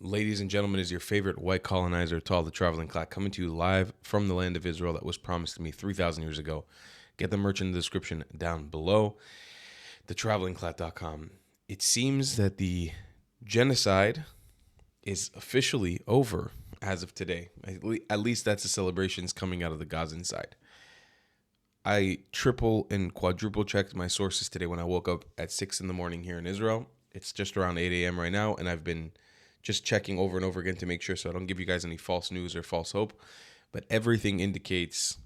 Ladies and gentlemen, is your favorite white colonizer, Tal the Traveling Clack, coming to you live from the land of Israel that was promised to me 3,000 years ago. Get the merch in the description down below, thetravelingclack.com. It seems that the genocide is officially over as of today. At least that's the celebrations coming out of the Gazan side. I triple and quadruple checked my sources today when I woke up at 6 in the morning here in Israel. It's just around 8 a.m. right now, and I've been just checking over and over again to make sure so I don't give you guys any false news or false hope. But everything indicates,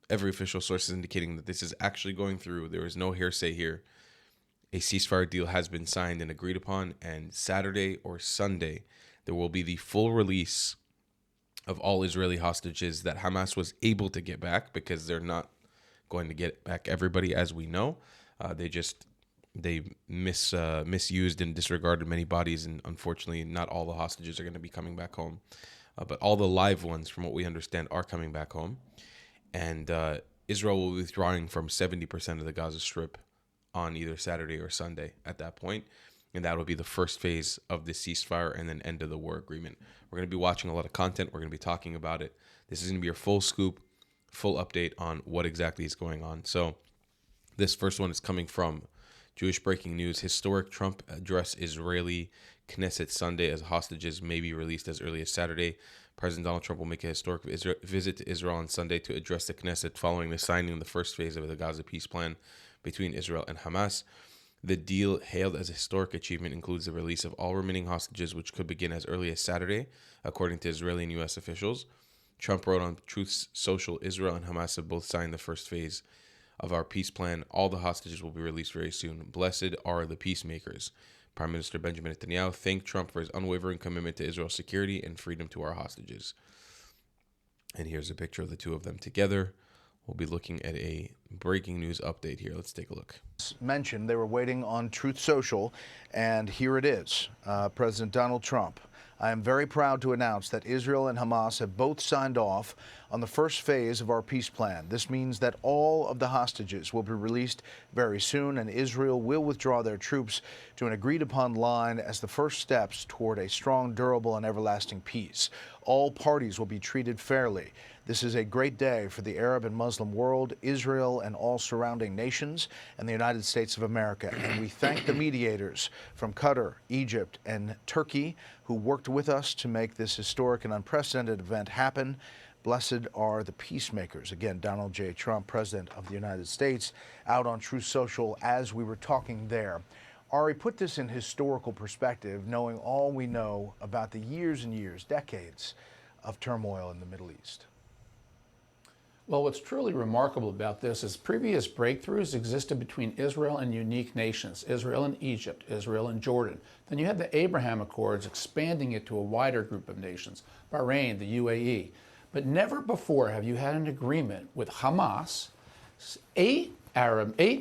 every official source is indicating that this is actually going through. There is no hearsay here. A ceasefire deal has been signed and agreed upon, and Saturday or Sunday, there will be the full release of all Israeli hostages that Hamas was able to get back, because they're not going to get back everybody, as we know. They misused and disregarded many bodies, and unfortunately not all the hostages are going to be coming back home. But all the live ones, from what we understand, are coming back home. And Israel will be withdrawing from 70% of the Gaza Strip on either Saturday or Sunday at that point. And that will be the first phase of the ceasefire and then end of the war agreement. We're going to be watching a lot of content. We're going to be talking about it. This is going to be your full scoop, full update on what exactly is going on. So this first one is coming from Jewish breaking news. Historic Trump address Israeli Knesset Sunday as hostages may be released as early as Saturday. President Donald Trump will make a historic visit to Israel on Sunday to address the Knesset following the signing of the first phase of the Gaza peace plan between Israel and Hamas. The deal, hailed as a historic achievement, includes the release of all remaining hostages, which could begin as early as Saturday, according to Israeli and U.S. officials. Trump wrote on Truth Social, Israel and Hamas have both signed the first phase of our peace plan. All the hostages will be released very soon. Blessed are the peacemakers. Prime Minister Benjamin Netanyahu thanked Trump for his unwavering commitment to Israel's security and freedom to our hostages. And here's a picture of the two of them together. We'll be looking at a breaking news update here. Let's take a look. Mentioned they were waiting on Truth Social, and here it is. President Donald Trump. I am very proud to announce that Israel and Hamas have both signed off on the first phase of our peace plan. This means that all of the hostages will be released very soon, and Israel will withdraw their troops to an agreed-upon line as the first steps toward a strong, durable, and everlasting peace. All parties will be treated fairly. This is a great day for the Arab and Muslim world, Israel and all surrounding nations, and the United States of America. And we thank the mediators from Qatar, Egypt, and Turkey who worked with us to make this historic and unprecedented event happen. Blessed are the peacemakers. Again, Donald J. Trump, President of the United States, out on Truth Social as we were talking there. Ari, put this in historical perspective, knowing all we know about the years and years, decades of turmoil in the Middle East. Well, what's truly remarkable about this is previous breakthroughs existed between Israel and unique nations, Israel and Egypt, Israel and Jordan. Then you had the Abraham Accords expanding it to a wider group of nations, Bahrain, the UAE. But never before have you had an agreement with Hamas, eight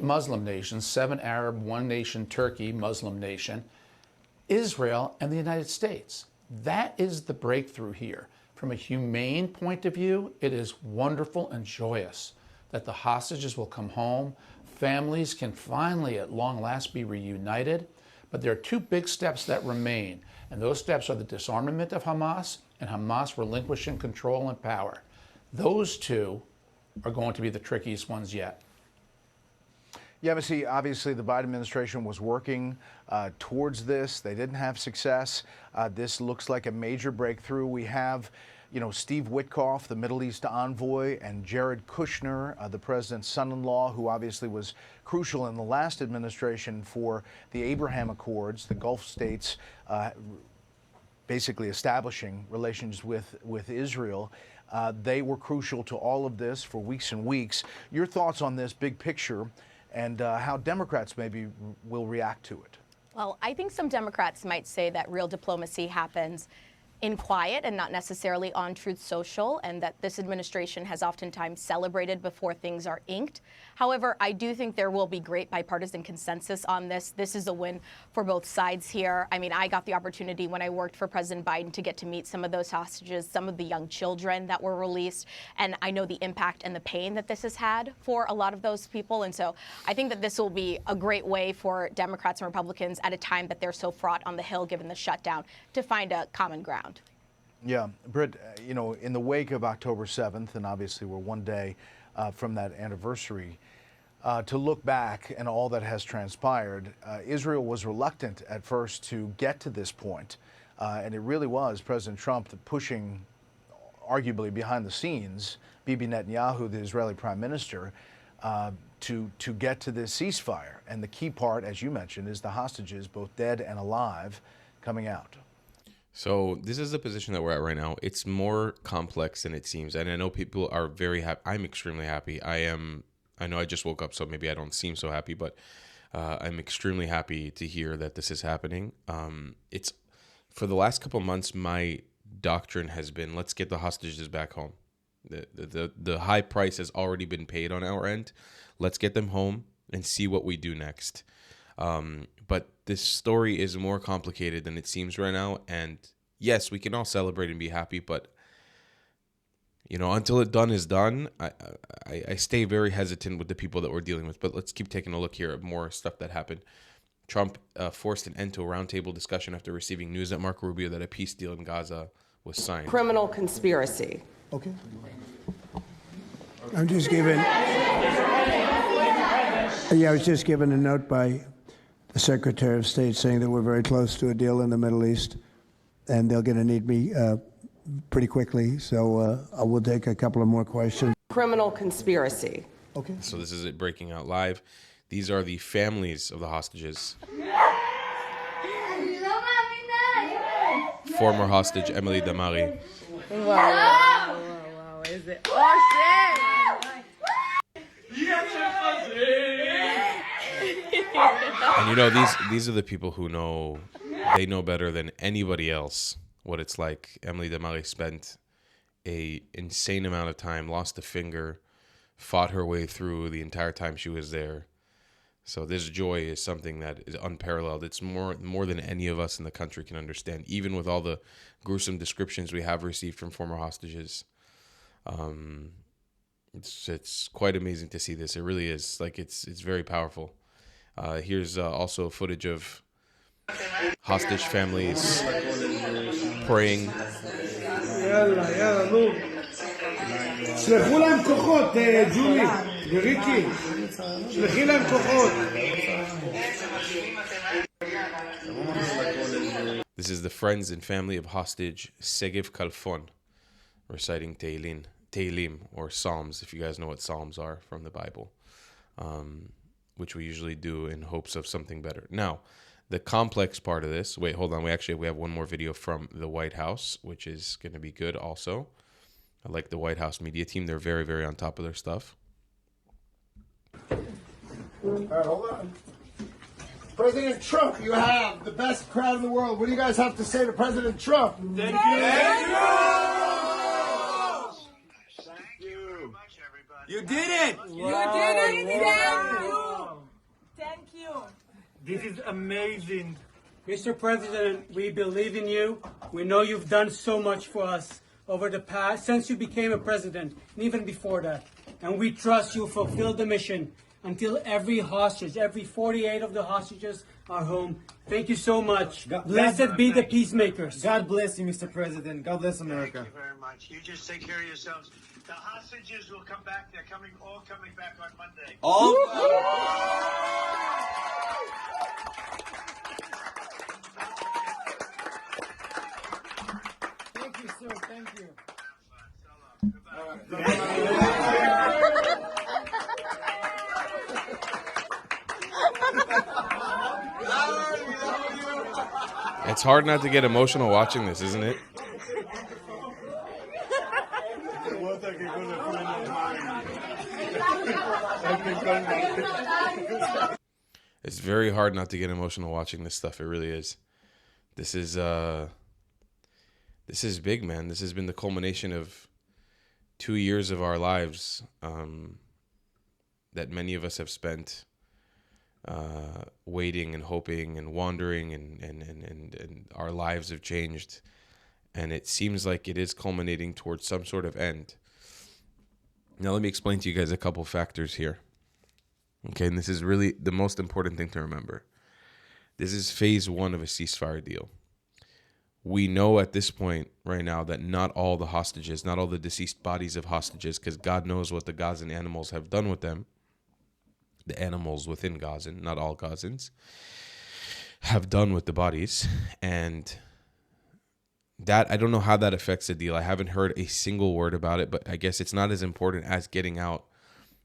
Muslim nations, 7 Arab, 1 nation, Turkey, Muslim nation, Israel, and the United States. That is the breakthrough here. From a humane point of view, it is wonderful and joyous that the hostages will come home. Families can finally, at long last, be reunited. But there are 2 big steps that remain, and those steps are the disarmament of Hamas and Hamas relinquishing control and power. Those 2 are going to be the trickiest ones yet. Yeah, but see, obviously the Biden administration was working towards this. They didn't have success. This looks like a major breakthrough. We have, Steve Witkoff, the Middle East envoy, and Jared Kushner, the president's son-in-law, who obviously was crucial in the last administration for the Abraham Accords, the Gulf states basically establishing relations with Israel. They were crucial to all of this for weeks and weeks. Your thoughts on this big picture and how Democrats maybe will react to it? Well, I think some Democrats might say that real diplomacy happens in quiet and not necessarily on Truth Social, and that this administration has oftentimes celebrated before things are inked. However, I do think there will be great bipartisan consensus on this. This is a win for both sides here. I mean, I got the opportunity when I worked for President Biden to get to meet some of those hostages, some of the young children that were released, and I know the impact and the pain that this has had for a lot of those people. And so I think that this will be a great way for Democrats and Republicans at a time that they're so fraught on the Hill, given the shutdown, to find a common ground. Yeah, Britt, you know, in the wake of October 7th, and obviously we're one day from that anniversary, to look back and all that has transpired, Israel was reluctant at first to get to this point. And it really was President Trump pushing, arguably behind the scenes, Bibi Netanyahu, the Israeli prime minister, to get to this ceasefire. And the key part, as you mentioned, is the hostages, both dead and alive, coming out. So this is the position that we're at right now. It's more complex than it seems. And I know people are very happy. I'm extremely happy. I know I just woke up, so maybe I don't seem so happy, but I'm extremely happy to hear that this is happening. It's for the last couple of months, my doctrine has been, let's get the hostages back home. The high price has already been paid on our end. Let's get them home and see what we do next. But this story is more complicated than it seems right now. And yes, we can all celebrate and be happy, but you know, until it's done is done, I stay very hesitant with the people that we're dealing with. But let's keep taking a look here at more stuff that happened. Trump forced an end to a roundtable discussion after receiving news at Marco Rubio that a peace deal in Gaza was signed. Criminal conspiracy. Okay. I'm just given. Yeah, I was just given a note by the Secretary of State saying that we're very close to a deal in the Middle East, and they're going to need me pretty quickly. So I will take a couple of more questions. Criminal conspiracy. Okay. So this is it breaking out live. These are the families of the hostages. Former hostage Emily Damari. Wow. Is it? Oh, shit! And you know, these are the people who know, they know better than anybody else what it's like. Emily Damari spent a insane amount of time, lost a finger, fought her way through the entire time she was there. So this joy is something that is unparalleled. It's more than any of us in the country can understand, even with all the gruesome descriptions we have received from former hostages. It's quite amazing to see this. It really is. Like, it's very powerful. Here's also footage of hostage families praying. This is the friends and family of hostage Segev Kalfon reciting Tehillim, or Psalms, if you guys know what Psalms are from the Bible, which we usually do in hopes of something better. Now, the complex part of this, wait, hold on, we have one more video from the White House, which is going to be good also. I like the White House media team. They're very, very on top of their stuff. All right, hold on. President Trump, you have the best crowd in the world. What do you guys have to say to President Trump? Thank you. Thank you. Thank you very much, everybody. You did it! You did it! Thank you! Thank you! This is amazing. Mr. President, we believe in you. We know you've done so much for us over the past, since you became a president, and even before that. And we trust you fulfill the mission until every hostage, every 48 of the hostages are home. Thank you so much. Blessed be the peacemakers. God bless you, Mr. President. God bless America. Thank you very much. You just take care of yourselves. The hostages will come back. They're all coming back on Monday. All Thank you, sir. Thank you. It's hard not to get emotional watching this, isn't it? It's very hard not to get emotional watching this stuff. It really is. This This is big, man. This has been the culmination of 2 years of our lives that many of us have spent waiting and hoping and wandering, and our lives have changed. And it seems like it is culminating towards some sort of end. Now, let me explain to you guys a couple factors here. Okay, and this is really the most important thing to remember. This is phase 1 of a ceasefire deal. We know at this point right now that not all the hostages, not all the deceased bodies of hostages, because God knows what the Gazan animals have done with them, the animals within Gazan, not all Gazans, have done with the bodies. And that, I don't know how that affects the deal. I haven't heard a single word about it, but I guess it's not as important as getting out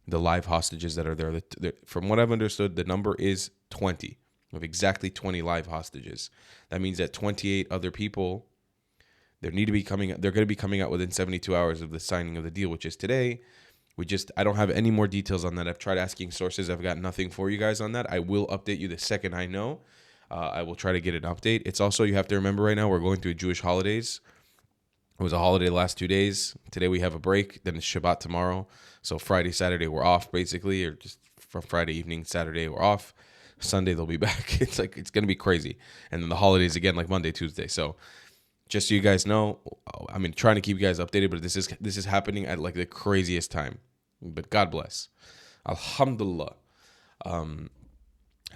the live hostages that are there. From what I've understood, the number is 20. Of exactly 20 live hostages. That means that 28 other people, they're going to be coming out within 72 hours of the signing of the deal, which is today. I don't have any more details on that. I've tried asking sources. I've got nothing for you guys on that. I will update you the second I know. I will try to get an update. It's also, you have to remember right now, we're going through Jewish holidays. It was a holiday the last 2 days. Today we have a break. Then it's Shabbat tomorrow. So Friday, Saturday, we're off basically, or just from Friday evening, Saturday, we're off. Sunday they'll be back. It's going to be crazy. And then the holidays again, like Monday, Tuesday. So just so you guys know, I mean, trying to keep you guys updated, but this is happening at like the craziest time. But God bless. Alhamdulillah.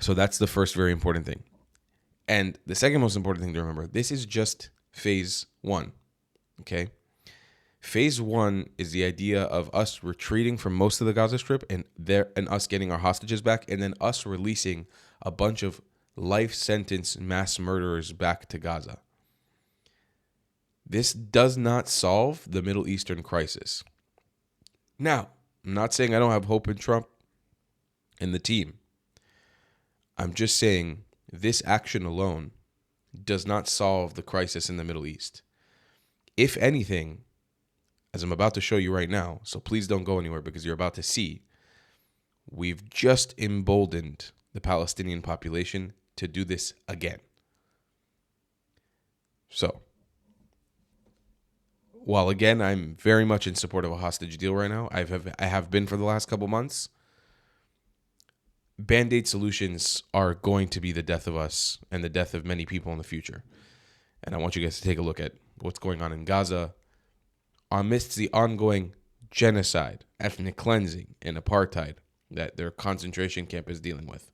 So that's the first very important thing. And the second most important thing to remember, this is just phase 1. Okay? Phase 1 is the idea of us retreating from most of the Gaza Strip and us getting our hostages back, and then us releasing a bunch of life sentence mass murderers back to Gaza. This does not solve the Middle Eastern crisis. Now, I'm not saying I don't have hope in Trump and the team. I'm just saying this action alone does not solve the crisis in the Middle East. If anything, as I'm about to show you right now, so please don't go anywhere because you're about to see, we've just emboldened the Palestinian population to do this again. So, while again, I'm very much in support of a hostage deal right now, I have been for the last couple months, Band-Aid solutions are going to be the death of us and the death of many people in the future. And I want you guys to take a look at what's going on in Gaza, amidst the ongoing genocide, ethnic cleansing, and apartheid that their concentration camp is dealing with.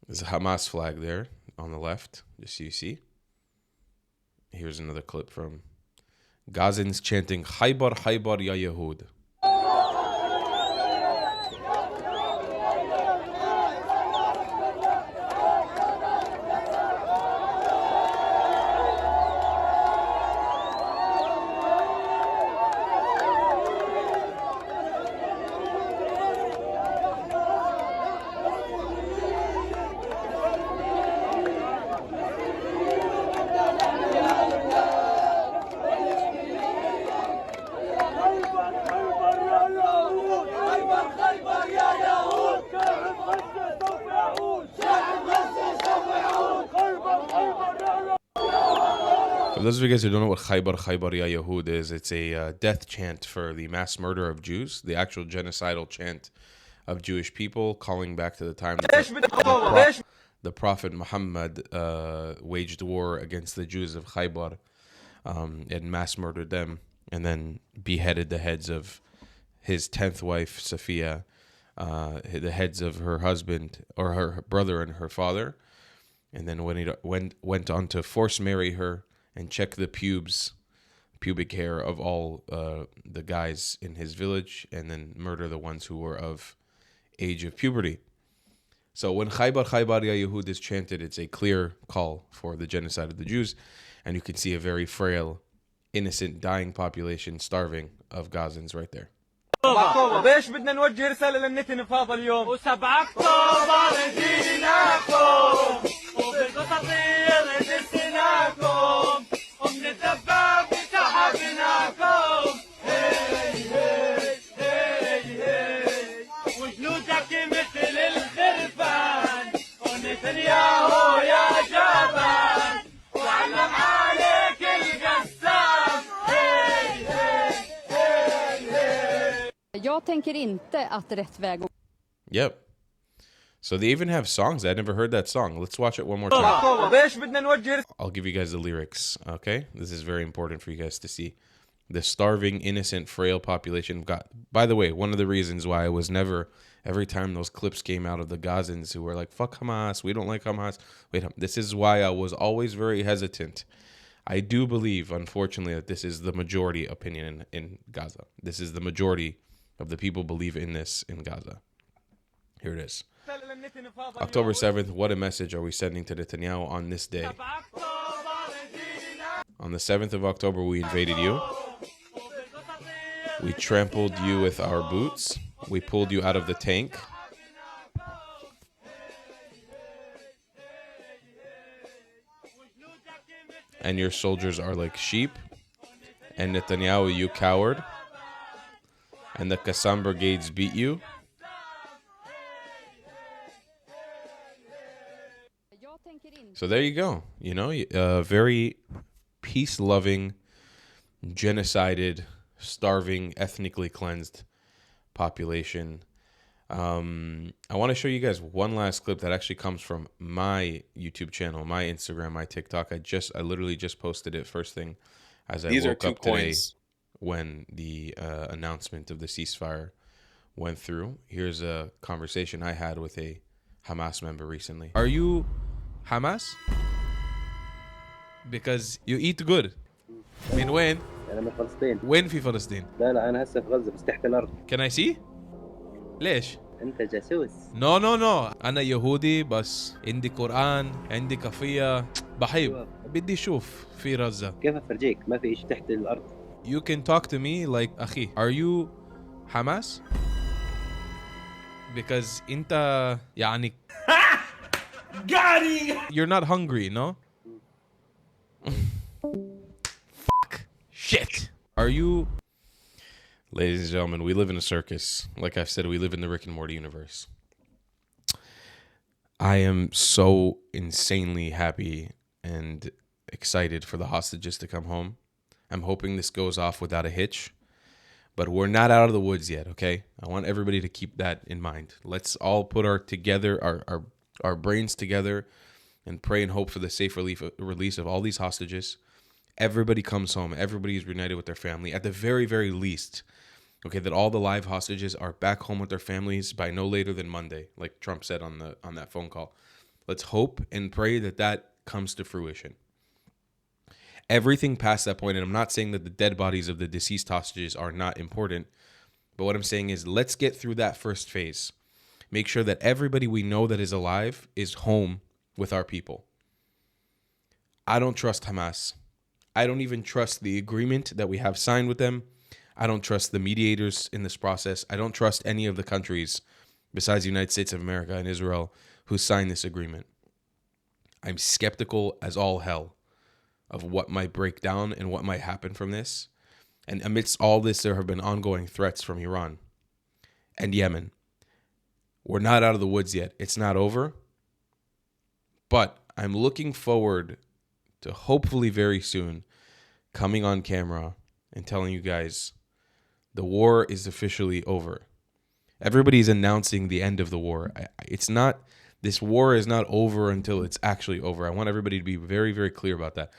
There's a Hamas flag there on the left, just so you see. Here's another clip from Gazans chanting, Khaybar, Khaybar, Ya Yahud. For those of you guys who don't know what Khaybar, Khaybar Ya Yahud is, it's a death chant for the mass murder of Jews, the actual genocidal chant of Jewish people, calling back to the time that the Prophet Muhammad waged war against the Jews of Khaybar and mass murdered them, and then beheaded the heads of his 10th wife, Safiya, the heads of her husband, or her brother and her father, and then when he went on to force marry her and check the pubic hair of all the guys in his village, and then murder the ones who were of age of puberty. So when Khaybar, Khaybar Ya Yahud is chanted, it's a clear call for the genocide of the Jews, and you can see a very frail, innocent, dying population starving of Gazans right there. ليش بدنا نوجه رسالة للنتن في هذا اليوم و7 أكتوبر جيناكم وبالقصصير جسناكم ومن الدباب سحبناكم Jag tänker inte att rätt väg. Yep. So they even have songs. I never heard that song. Let's watch it one more time. I'll give you guys the lyrics, okay? This is very important for you guys to see. The starving, innocent, frail population. By the way, one of the reasons why I was never, every time those clips came out of the Gazans who were like, fuck Hamas, we don't like Hamas. Wait, this is why I was always very hesitant. I do believe, unfortunately, that this is the majority opinion in Gaza. This is the majority of the people believe in this in Gaza. Here it is. October 7th, what a message are we sending to Netanyahu on this day? On the 7th of October, we invaded you. We trampled you with our boots. We pulled you out of the tank. And your soldiers are like sheep. And Netanyahu, you coward. And the Qassam brigades beat you. So there you go. You know, very peace-loving, genocided, starving, ethnically cleansed population. I want to show you guys one last clip that actually comes from my YouTube channel, my Instagram, my TikTok. I literally just posted it first thing as I woke up today when the announcement of the ceasefire went through. Here's a conversation I had with a Hamas member recently. Are you Hamas? Because you eat good. من وين؟ أنا من فلسطين. وين في فلسطين؟ لا أنا هسه في غزة بس تحت الأرض. Can I see؟ ليش؟ أنت جاسوس. No. أنا يهودي بس عندي قرآن، عندي كافية، بحب بدي أشوف في غزة. كيف أفرجيك؟ ما في شيء تحت الأرض. You can talk to me like أخي. Are you Hamas? Because أنت يعني You're not hungry, no? Fuck. Shit. Are you... Ladies and gentlemen, we live in a circus. Like I've said, we live in the Rick and Morty universe. I am so insanely happy and excited for the hostages to come home. I'm hoping this goes off without a hitch. But we're not out of the woods yet, okay? I want everybody to keep that in mind. Let's all put our brains together and pray and hope for the safe release of all these hostages. Everybody comes home. Everybody is reunited with their family. At the very, very least, okay, that all the live hostages are back home with their families by no later than Monday, like Trump said on that phone call. Let's hope and pray that that comes to fruition. Everything past that point, and I'm not saying that the dead bodies of the deceased hostages are not important, but what I'm saying is let's get through that first phase. Make sure that everybody we know that is alive is home with our people. I don't trust Hamas. I don't even trust the agreement that we have signed with them. I don't trust the mediators in this process. I don't trust any of the countries besides the United States of America and Israel who signed this agreement. I'm skeptical as all hell of what might break down and what might happen from this. And amidst all this, there have been ongoing threats from Iran and Yemen. We're not out of the woods yet. It's not over. But I'm looking forward to hopefully very soon coming on camera and telling you guys the war is officially over. Everybody's announcing the end of the war. This war is not over until it's actually over. I want everybody to be very, very clear about that.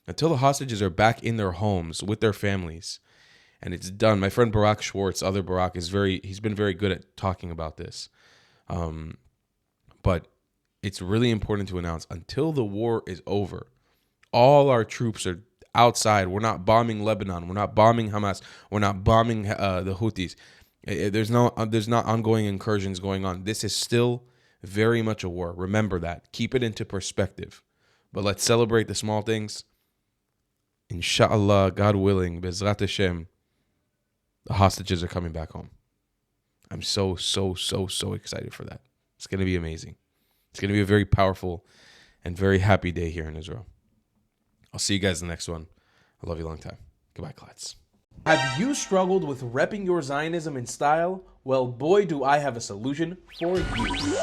Until the hostages are back in their homes with their families and it's done. My friend Barak Schwartz, other Barak, he's been very good at talking about this. But it's really important to announce until the war is over, all our troops are outside. We're not bombing Lebanon. We're not bombing Hamas. We're not bombing the Houthis. There's not ongoing incursions going on. This is still very much a war. Remember that. Keep it into perspective. But let's celebrate the small things. Inshallah, God willing, Bezrat Hashem, the hostages are coming back home. I'm so excited for that. It's going to be amazing. It's going to be a very powerful and very happy day here in Israel. I'll see you guys in the next one. I love you a long time. Goodbye, Klats. Have you struggled with repping your Zionism in style? Well, boy, do I have a solution for you.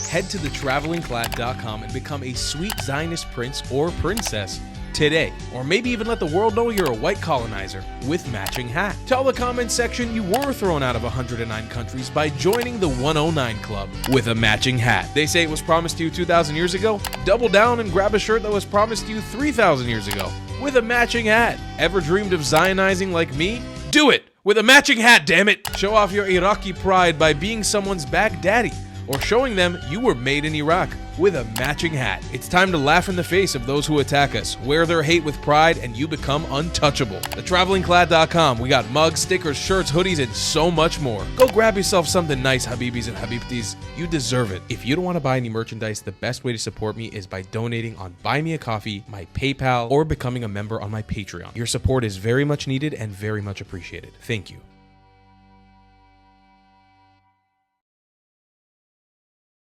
Head to thetravelingclat.com and become a sweet Zionist prince or princess today. Or maybe even let the world know you're a white colonizer with matching hat. Tell the comments section you were thrown out of 109 countries by joining the 109 Club with a matching hat. They say it was promised to you 2,000 years ago? Double down and grab a shirt that was promised to you 3,000 years ago with a matching hat. Ever dreamed of Zionizing like me? Do it with a matching hat, damn it! Show off your Iraqi pride by being someone's back daddy, or showing them you were made in Iraq with a matching hat. It's time to laugh in the face of those who attack us, wear their hate with pride, and you become untouchable. TheTravelingClad.com. We got mugs, stickers, shirts, hoodies, and so much more. Go grab yourself something nice, Habibis and Habibtis. You deserve it. If you don't want to buy any merchandise, the best way to support me is by donating on Buy Me a Coffee, my PayPal, or becoming a member on my Patreon. Your support is very much needed and very much appreciated. Thank you.